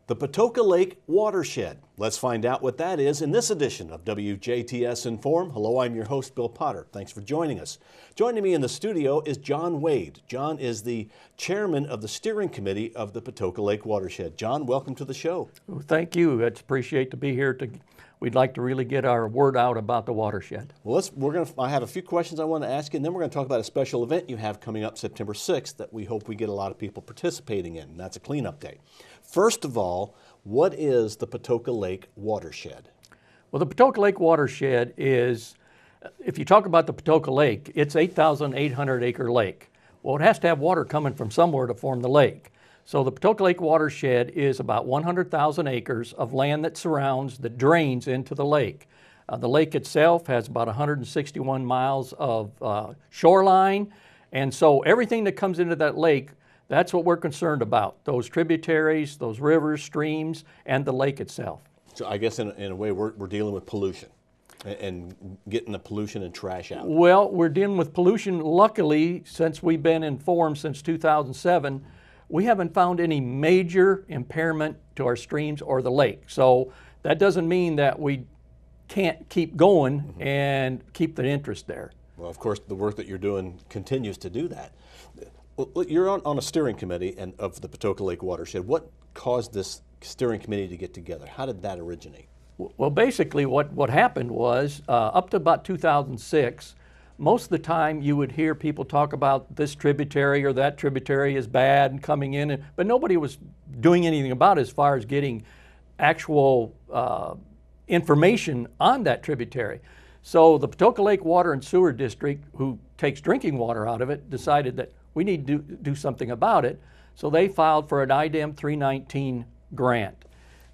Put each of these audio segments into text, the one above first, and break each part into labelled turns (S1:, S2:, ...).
S1: The Patoka Lake Watershed. Let's find out what that is in this edition of WJTS Inform. Hello, I'm your host, Bill Potter. Thanks for joining us. Joining me in the studio is John Wade. John is the chairman of the steering committee of the Patoka Lake Watershed. John, welcome to the show.
S2: Well, thank you. It's appreciate to be here. We'd like to really get our word out about the watershed.
S1: Well, I have a few questions I want to ask you, and then we're going to talk about a special event you have coming up September 6th that we hope we get a lot of people participating in, and that's a cleanup day. First of all, what is the Patoka Lake Watershed?
S2: Well, the Patoka Lake Watershed is, if you talk about the Patoka Lake, it's 8,800 acre lake. Well, it has to have water coming from somewhere to form the lake. So the Patoka Lake Watershed is about 100,000 acres of land that surrounds, that drains into the lake. The lake itself has about 161 miles of shoreline, and so everything that comes into that lake, that's what we're concerned about, those tributaries, those rivers, streams, and the lake itself.
S1: So I guess in a way we're dealing with pollution and getting the pollution and trash out.
S2: Well, we're dealing with pollution. Luckily, since we've been in form since 2007, we haven't found any major impairment to our streams or the lake. So that doesn't mean that we can't keep going and keep the interest there.
S1: Well, of course, the work that you're doing continues to do that. Well, you're on a steering committee of the Patoka Lake Watershed. What caused this steering committee to get together? How did that originate?
S2: Well, basically what happened was up to about 2006, most of the time you would hear people talk about this tributary or that tributary is bad and coming in, but nobody was doing anything about it as far as getting actual information on that tributary. So the Patoka Lake Water and Sewer District, who takes drinking water out of it, decided that we need to do something about it. So they filed for an IDEM 319 grant,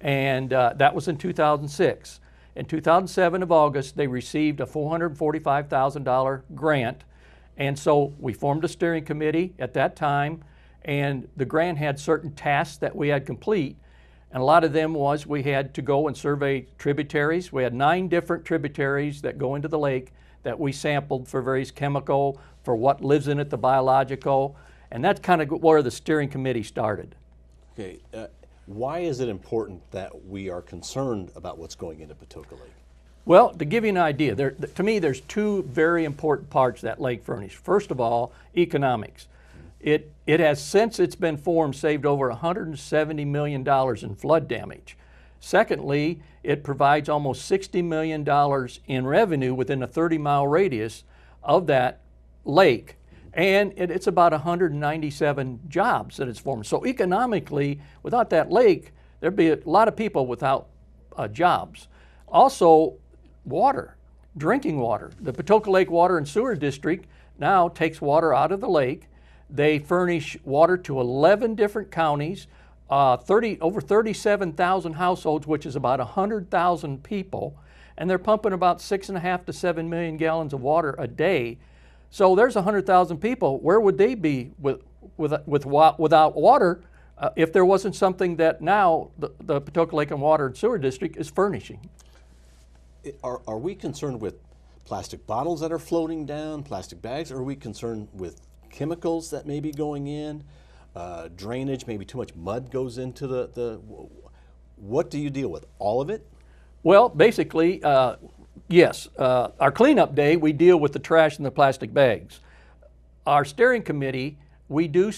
S2: and that was in 2006. In 2007 of August, they received a $445,000 grant, and so we formed a steering committee at that time, and the grant had certain tasks that we had complete, and a lot of them was we had to go and survey tributaries. We had 9 different tributaries that go into the lake that we sampled for various chemical, for what lives in it, the biological, and that's kind of where the steering committee started.
S1: Okay. Why is it important that we are concerned about what's going into Patoka Lake?
S2: Well, to give you an idea, to me there's 2 very important parts that lake furnish. First of all, economics. It has, since it's been formed, saved over $170 million in flood damage. Secondly, it provides almost $60 million in revenue within a 30-mile radius of that lake. And it's about 197 jobs that it's formed. So economically, without that lake, there'd be a lot of people without jobs. Also, water, drinking water. The Patoka Lake Water and Sewer District now takes water out of the lake. They furnish water to 11 different counties, over 37,000 households, which is about 100,000 people, and they're pumping about 6.5 to 7 million gallons of water a day. So there's 100,000 people. Where would they be without water if there wasn't something that now the Patoka Lake and Water and Sewer District is furnishing?
S1: Are we concerned with plastic bottles that are floating down, plastic bags? Are we concerned with chemicals that may be going in, drainage, maybe too much mud goes into the what do you deal with? All of it?
S2: Well, basically, yes. Our cleanup day, we deal with the trash and the plastic bags. Our steering committee, we do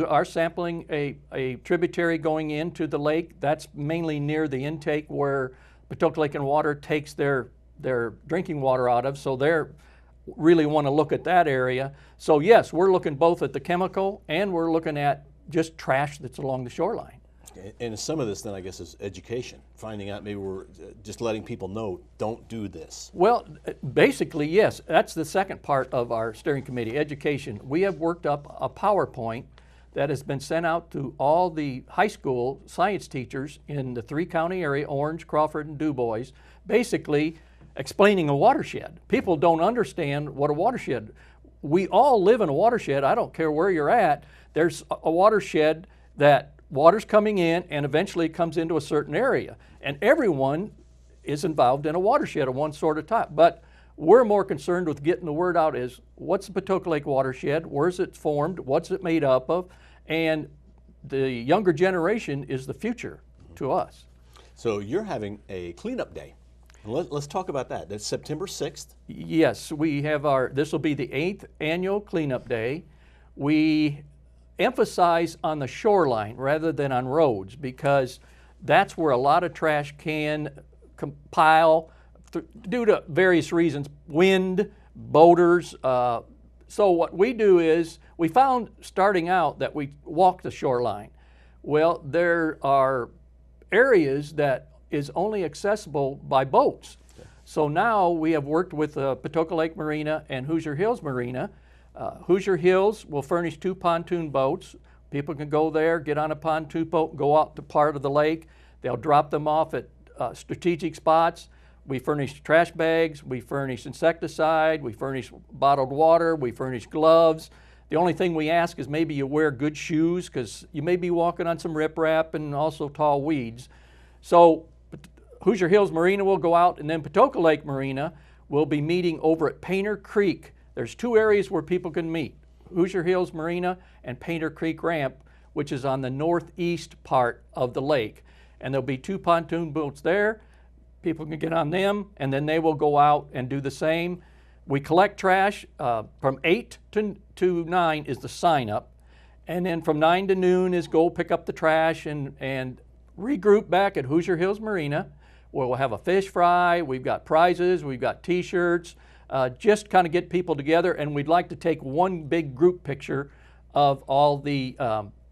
S2: our sampling a tributary going into the lake. That's mainly near the intake where Patoka Lake and Water takes their drinking water out of, so they really want to look at that area. So yes, we're looking both at the chemical and we're looking at just trash that's along the shoreline.
S1: And some of this then I guess is education, finding out maybe we're just letting people know, don't do this.
S2: Well, basically yes, that's the second part of our steering committee, education. We have worked up a PowerPoint that has been sent out to all the high school science teachers in the 3-county area, Orange, Crawford, and Du Bois, basically explaining a watershed. People don't understand what a watershed. We all live in a watershed. I don't care where you're at. There's a watershed that water's coming in and eventually comes into a certain area. And everyone is involved in a watershed of one sort of type. But we're more concerned with getting the word out is what's the Patoka Lake Watershed, where's it formed, what's it made up of, and the younger generation is the future to us.
S1: So you're having a cleanup day. Let's talk about that. That's September 6th.
S2: Yes, we have this will be the 8th annual cleanup day. We emphasize on the shoreline rather than on roads because that's where a lot of trash can compile due to various reasons, wind, boaters. So what we do is, we found starting out that we walk the shoreline. Well, there are areas that is only accessible by boats. Okay. So now we have worked with Patoka Lake Marina and Hoosier Hills Marina. Hoosier Hills will furnish 2 pontoon boats. People can go there, get on a pontoon boat, go out to part of the lake. They'll drop them off at strategic spots. We furnish trash bags, we furnish insecticide, we furnish bottled water, we furnish gloves. The only thing we ask is maybe you wear good shoes because you may be walking on some riprap and also tall weeds. So Hoosier Hills Marina will go out, and then Patoka Lake Marina will be meeting over at Painter Creek. There's 2 areas where people can meet, Hoosier Hills Marina and Painter Creek Ramp, which is on the northeast part of the lake. And there'll be 2 pontoon boats there. People can get on them, and then they will go out and do the same. We collect trash from 8 to 9 is the sign up, and then from 9 to noon is go pick up the trash and regroup back at Hoosier Hills Marina, where we'll have a fish fry, we've got prizes, we've got t-shirts, just kind of get people together, and we'd like to take one big group picture of all the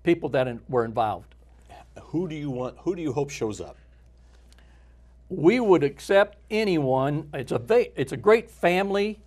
S2: people that were involved.
S1: Who do you hope shows up?
S2: We would accept anyone. It's a great family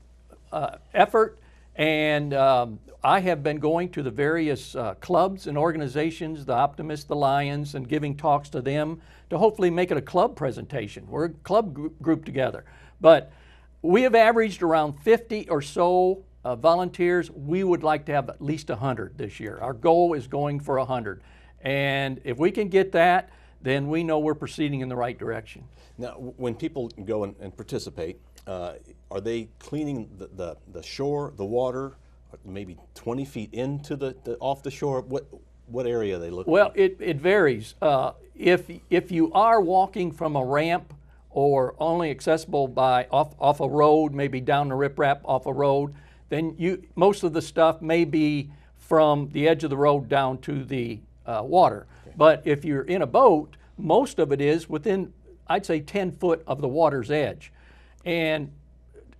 S2: effort, and I have been going to the various clubs and organizations, the Optimists, the Lions, and giving talks to them to hopefully make it a club presentation. We're a club group together. But we have averaged around 50 or so volunteers. We would like to have at least 100 this year. Our goal is going for 100. And if we can get that, then we know we're proceeding in the right direction.
S1: Now, when people go and participate, are they cleaning the shore, the water, maybe 20 feet into off the shore? What area are they looking
S2: Well,
S1: at?
S2: it varies. If you are walking from a ramp or only accessible by off a road, maybe down the riprap off a road, then most of the stuff may be from the edge of the road down to the water. Okay. But if you're in a boat, most of it is within, I'd say, 10 foot of the water's edge. And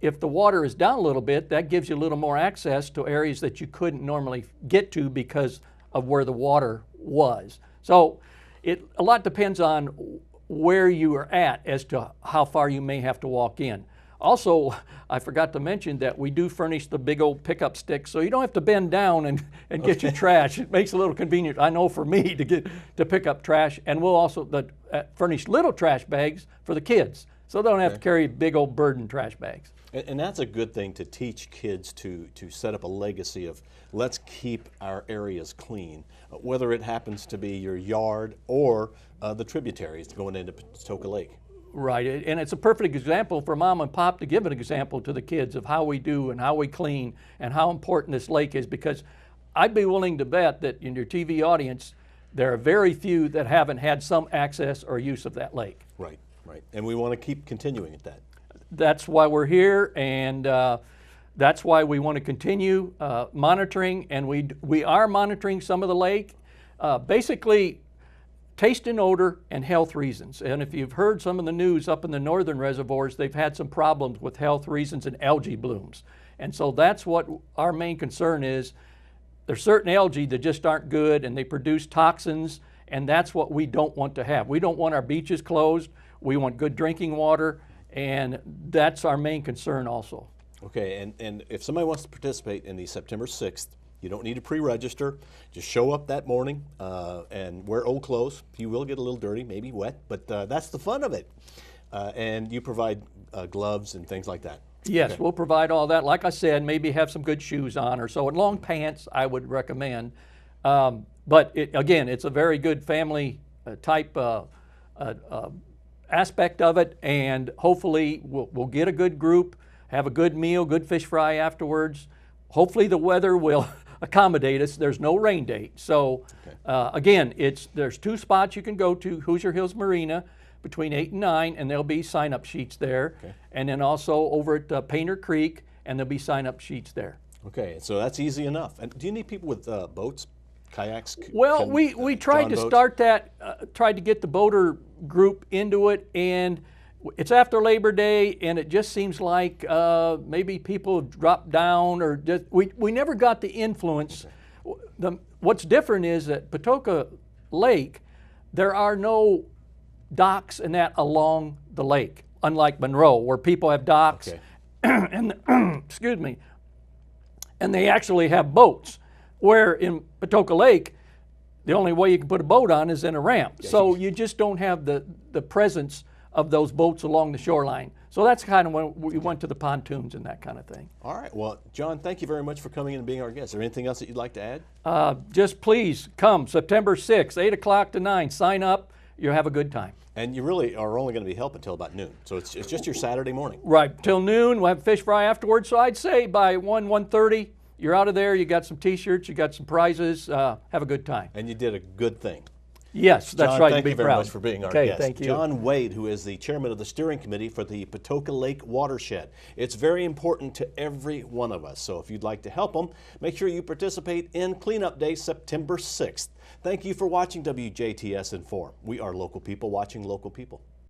S2: if the water is down a little bit, that gives you a little more access to areas that you couldn't normally get to because of where the water was. So a lot depends on where you are at as to how far you may have to walk in. Also, I forgot to mention that we do furnish the big old pickup sticks, so you don't have to bend down and get your trash. It makes it a little convenient, I know, for me to pick up trash. And we'll also furnish little trash bags for the kids, so they don't have to carry big old burden trash bags.
S1: And that's a good thing to teach kids to set up a legacy of let's keep our areas clean, whether it happens to be your yard or the tributaries going into Patoka Lake.
S2: Right, and it's a perfect example for mom and pop to give an example to the kids of how we do and how we clean and how important this lake is, because I'd be willing to bet that in your TV audience, there are very few that haven't had some access or use of that lake.
S1: Right, right, and we want to keep continuing at that.
S2: That's why we're here, and that's why we want to continue monitoring, and we are monitoring some of the lake. Basically, taste and odor and health reasons. And if you've heard some of the news up in the northern reservoirs, they've had some problems with health reasons and algae blooms. And so that's what our main concern is. There's certain algae that just aren't good and they produce toxins, and that's what we don't want to have. We don't want our beaches closed. We want good drinking water, and that's our main concern also.
S1: Okay, and if somebody wants to participate in the September 6th, you don't need to pre-register. Just show up that morning and wear old clothes. You will get a little dirty, maybe wet, but that's the fun of it. And you provide gloves and things like that.
S2: Yes,
S1: okay.
S2: We'll provide all that. Like I said, maybe have some good shoes on or so. And long pants, I would recommend. But again, it's a very good family type aspect of it. And hopefully we'll get a good group, have a good meal, good fish fry afterwards. Hopefully the weather will accommodate us. There's no rain date. So again, there's 2 spots you can go to, Hoosier Hills Marina between 8 and 9, and there'll be sign-up sheets there.
S1: Okay.
S2: And then also over at Painter Creek, and there'll be sign-up sheets there.
S1: Okay, so that's easy enough. And do you need people with boats, kayaks?
S2: Well, we tried to start that, tried to get the boater group into it, and it's after Labor Day, and it just seems like maybe people have dropped down, or just, we never got the influence. What's different is that Patoka Lake, there are no docks and that along the lake, unlike Monroe, where people have docks, and excuse me, and they actually have boats. Where in Patoka Lake, the only way you can put a boat on is in a ramp. So you just don't have the presence of those boats along the shoreline. So that's kind of when we went to the pontoons and that kind of thing.
S1: All right. Well, John, thank you very much for coming in and being our guest. Is there anything else that you'd like to add?
S2: Just please come September 6th, 8 o'clock to 9. Sign up. You'll have a good time.
S1: And you really are only going to be helping until about noon. So it's just your Saturday morning.
S2: Right. Till noon. We'll have fish fry afterwards. So I'd say by 1:30, you're out of there. You got some T-shirts. You got some prizes. Have a good time.
S1: And you did a good thing.
S2: Yes, that's
S1: John,
S2: right.
S1: thank
S2: to be
S1: you very
S2: proud.
S1: much for being our
S2: Okay,
S1: guest.
S2: thank you.
S1: John Wade, who is the chairman of the steering committee for the Patoka Lake Watershed. It's very important to every one of us. So if you'd like to help them, make sure you participate in Cleanup Day, September 6th. Thank you for watching WJTS Inform. We are local people watching local people.